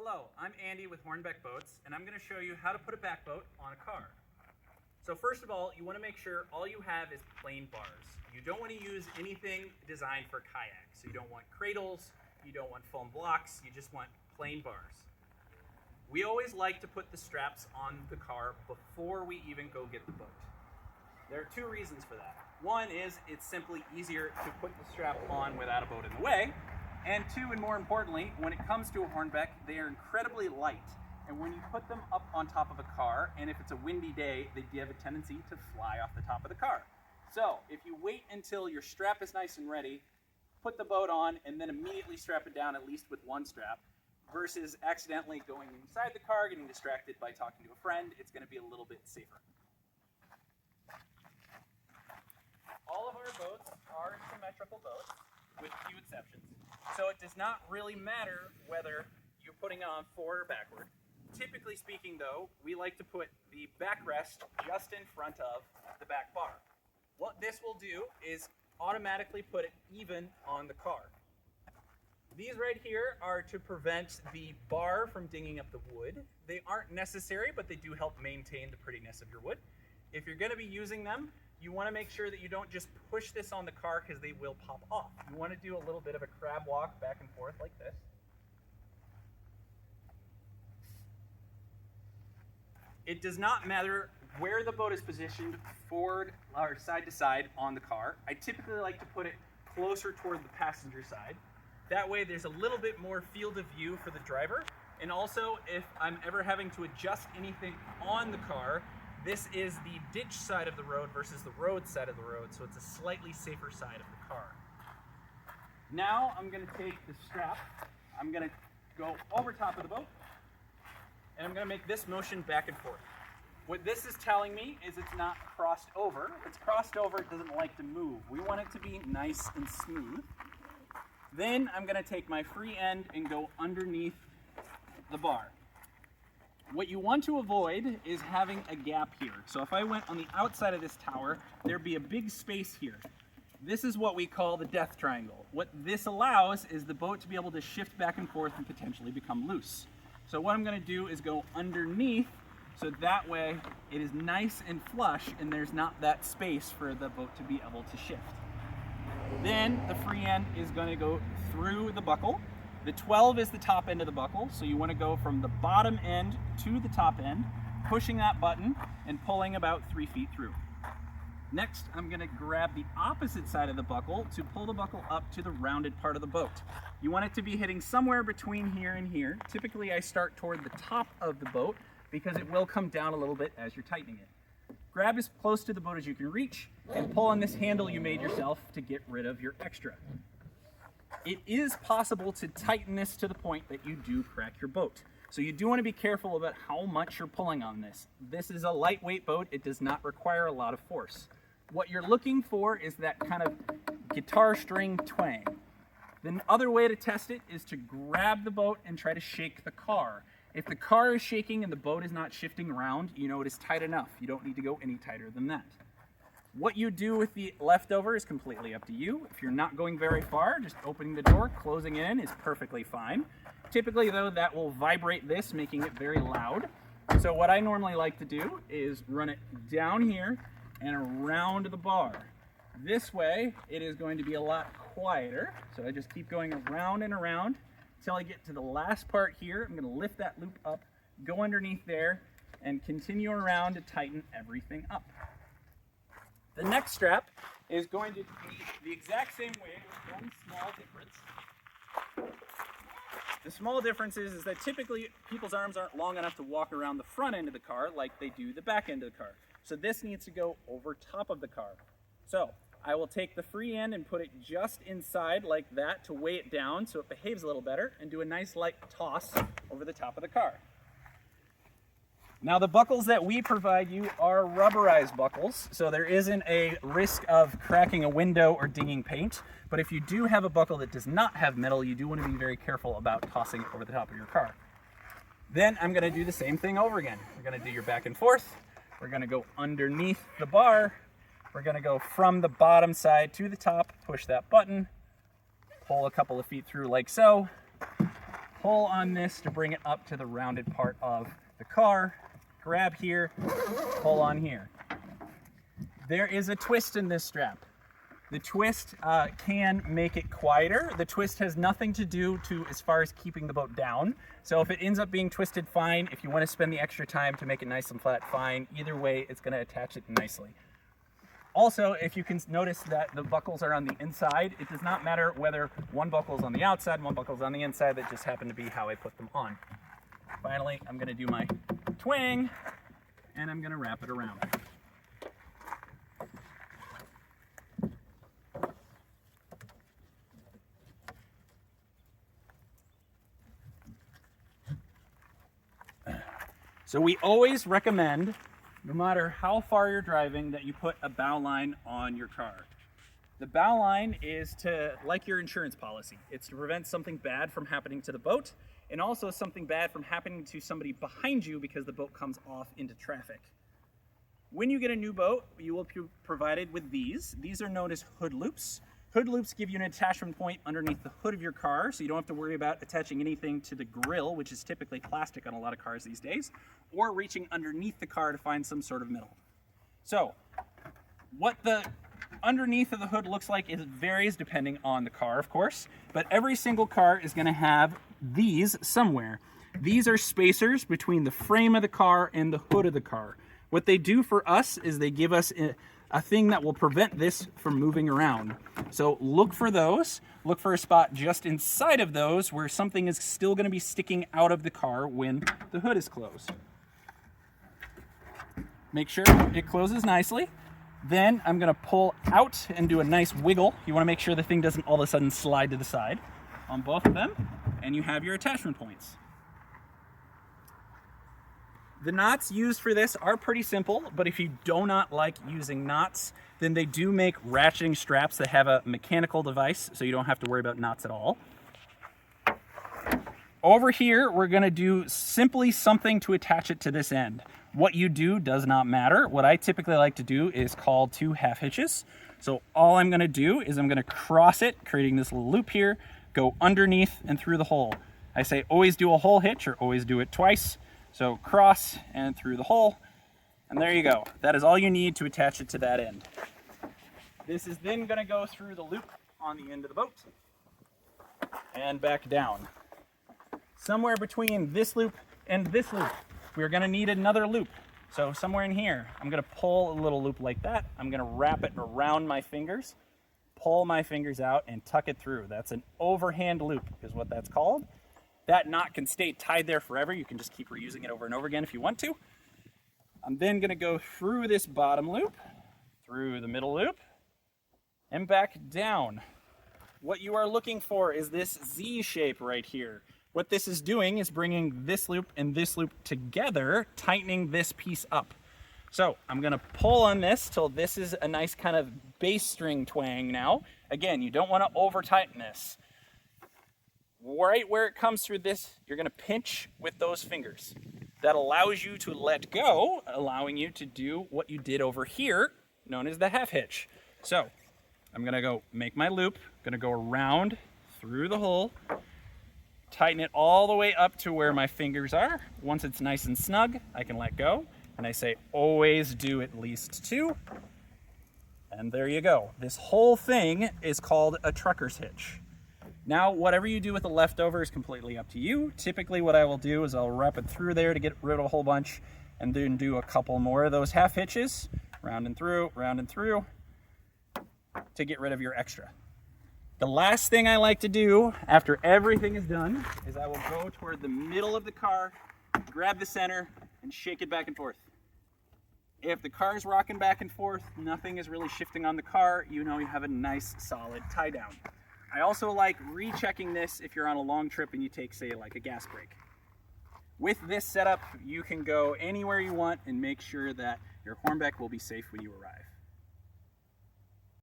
Hello, I'm Andy with Hornbeck Boats, and I'm going to show you how to put a back boat on a car. So first of all, you want to make sure all you have is plain bars. You don't want to use anything designed for kayaks. So you don't want cradles, you don't want foam blocks, you just want plain bars. We always like to put the straps on the car before we even go get the boat. There are two reasons for that. One is it's simply easier to put the strap on without a boat in the way. And two, and more importantly, when it comes to a Hornbeck, they are incredibly light. And when you put them up on top of a car, and if it's a windy day, they have a tendency to fly off the top of the car. So if you wait until your strap is nice and ready, put the boat on, and then immediately strap it down, at least with one strap, versus accidentally going inside the car, getting distracted by talking to a friend, it's going to be a little bit safer. All of our boats are symmetrical boats, with a few exceptions. So it does not really matter whether you're putting it on forward or backward. Typically speaking though, we like to put the backrest just in front of the back bar. What this will do is automatically put it even on the car. These right here are to prevent the bar from dinging up the wood. They aren't necessary, but they do help maintain the prettiness of your wood. If you're going to be using them, you want to make sure that you don't just push this on the car because they will pop off. You want to do a little bit of a crab walk back and forth like this. It does not matter where the boat is positioned, forward or side to side on the car. I typically like to put it closer toward the passenger side. That way there's a little bit more field of view for the driver. And also, if I'm ever having to adjust anything on the car, this is the ditch side of the road versus the road side of the road, so it's a slightly safer side of the car. Now I'm going to take the strap, I'm going to go over top of the boat, and I'm going to make this motion back and forth. What this is telling me is it's not crossed over. If it's crossed over, it doesn't like to move. We want it to be nice and smooth. Then I'm going to take my free end and go underneath the bar. What you want to avoid is having a gap here. So if I went on the outside of this tower, there'd be a big space here. This is what we call the death triangle. What this allows is the boat to be able to shift back and forth and potentially become loose. So what I'm going to do is go underneath, so that way it is nice and flush and there's not that space for the boat to be able to shift. Then the free end is going to go through the buckle. The 12 is the top end of the buckle, so you want to go from the bottom end to the top end, pushing that button and pulling about 3 feet through. Next, I'm going to grab the opposite side of the buckle to pull the buckle up to the rounded part of the boat. You want it to be hitting somewhere between here and here. Typically, I start toward the top of the boat because it will come down a little bit as you're tightening it. Grab as close to the boat as you can reach and pull on this handle you made yourself to get rid of your extra. It is possible to tighten this to the point that you do crack your boat. So you do want to be careful about how much you're pulling on this. This is a lightweight boat. It does not require a lot of force. What you're looking for is that kind of guitar string twang. The other way to test it is to grab the boat and try to shake the car. If the car is shaking and the boat is not shifting around, you know it is tight enough. You don't need to go any tighter than that. What you do with the leftover is completely up to you. If you're not going very far, just opening the door, closing it in is perfectly fine. Typically though, that will vibrate this, making it very loud. So what I normally like to do is run it down here and around the bar. This way, it is going to be a lot quieter. So I just keep going around and around until I get to the last part here. I'm going to lift that loop up, go underneath there, and continue around to tighten everything up. The next strap is going to be the exact same way with one small difference. The small difference is that typically people's arms aren't long enough to walk around the front end of the car like they do the back end of the car. So this needs to go over top of the car. So I will take the free end and put it just inside like that to weigh it down so it behaves a little better and do a nice light toss over the top of the car. Now the buckles that we provide you are rubberized buckles, so there isn't a risk of cracking a window or dinging paint. But if you do have a buckle that does not have metal, you do want to be very careful about tossing it over the top of your car. Then I'm going to do the same thing over again. We're going to do your back and forth. We're going to go underneath the bar. We're going to go from the bottom side to the top, push that button, pull a couple of feet through like so, pull on this to bring it up to the rounded part of the car. Grab here, pull on here. There is a twist in this strap. The twist can make it quieter. The twist has nothing to do as far as keeping the boat down. So if it ends up being twisted, fine. If you want to spend the extra time to make it nice and flat, fine. Either way, it's going to attach it nicely. Also, if you can notice that the buckles are on the inside, it does not matter whether one buckle is on the outside and one buckle is on the inside. That just happened to be how I put them on. Finally, I'm going to do my twang, and I'm going to wrap it around. So we always recommend, no matter how far you're driving, that you put a bow line on your car. The bow line is like your insurance policy. It's to prevent something bad from happening to the boat, and also something bad from happening to somebody behind you because the boat comes off into traffic. When you get a new boat, you will be provided with these. These are known as hood loops. Hood loops give you an attachment point underneath the hood of your car, so you don't have to worry about attaching anything to the grill, which is typically plastic on a lot of cars these days, or reaching underneath the car to find some sort of metal. So, what the underneath of the hood looks like varies depending on the car, of course, but every single car is going to have these somewhere. These are spacers between the frame of the car and the hood of the car. What they do for us is they give us a thing that will prevent this from moving around. So look for those. Look for a spot just inside of those where something is still going to be sticking out of the car when the hood is closed. Make sure it closes nicely. Then I'm going to pull out and do a nice wiggle. You want to make sure the thing doesn't all of a sudden slide to the side on both of them, and you have your attachment points. The knots used for this are pretty simple, but if you do not like using knots, then they do make ratcheting straps that have a mechanical device, so you don't have to worry about knots at all. Over here, we're going to do simply something to attach it to this end. What you do does not matter. What I typically like to do is call 2 half hitches. So all I'm going to do is I'm going to cross it, creating this little loop here, go underneath and through the hole. I say always do a hole hitch or always do it twice. So cross and through the hole, and there you go. That is all you need to attach it to that end. This is then going to go through the loop on the end of the boat and back down. Somewhere between this loop and this loop, we're going to need another loop. So somewhere in here, I'm going to pull a little loop like that. I'm going to wrap it around my fingers, pull my fingers out, and tuck it through. That's an overhand loop is what that's called. That knot can stay tied there forever. You can just keep reusing it over and over again if you want to. I'm then going to go through this bottom loop, through the middle loop, and back down. What you are looking for is this Z shape right here. What this is doing is bringing this loop and this loop together, tightening this piece up. So I'm going to pull on this till this is a nice kind of bass string twang now. Again, you don't want to over tighten this. Right where it comes through this, you're going to pinch with those fingers. That allows you to let go, allowing you to do what you did over here, known as the half hitch. So I'm going to go make my loop, going to go around through the hole, tighten it all the way up to where my fingers are. Once it's nice and snug, I can let go. And I say always do at least 2. And there you go. This whole thing is called a trucker's hitch. Now, whatever you do with the leftover is completely up to you. Typically what I will do is I'll wrap it through there to get rid of a whole bunch, and then do a couple more of those half hitches, round and through, to get rid of your extra. The last thing I like to do after everything is done is I will go toward the middle of the car, grab the center, and shake it back and forth. If the car is rocking back and forth, nothing is really shifting on the car, you know you have a nice solid tie down. I also like rechecking this if you're on a long trip and you take, say, like a gas break. With this setup, you can go anywhere you want and make sure that your Hornbeck will be safe when you arrive.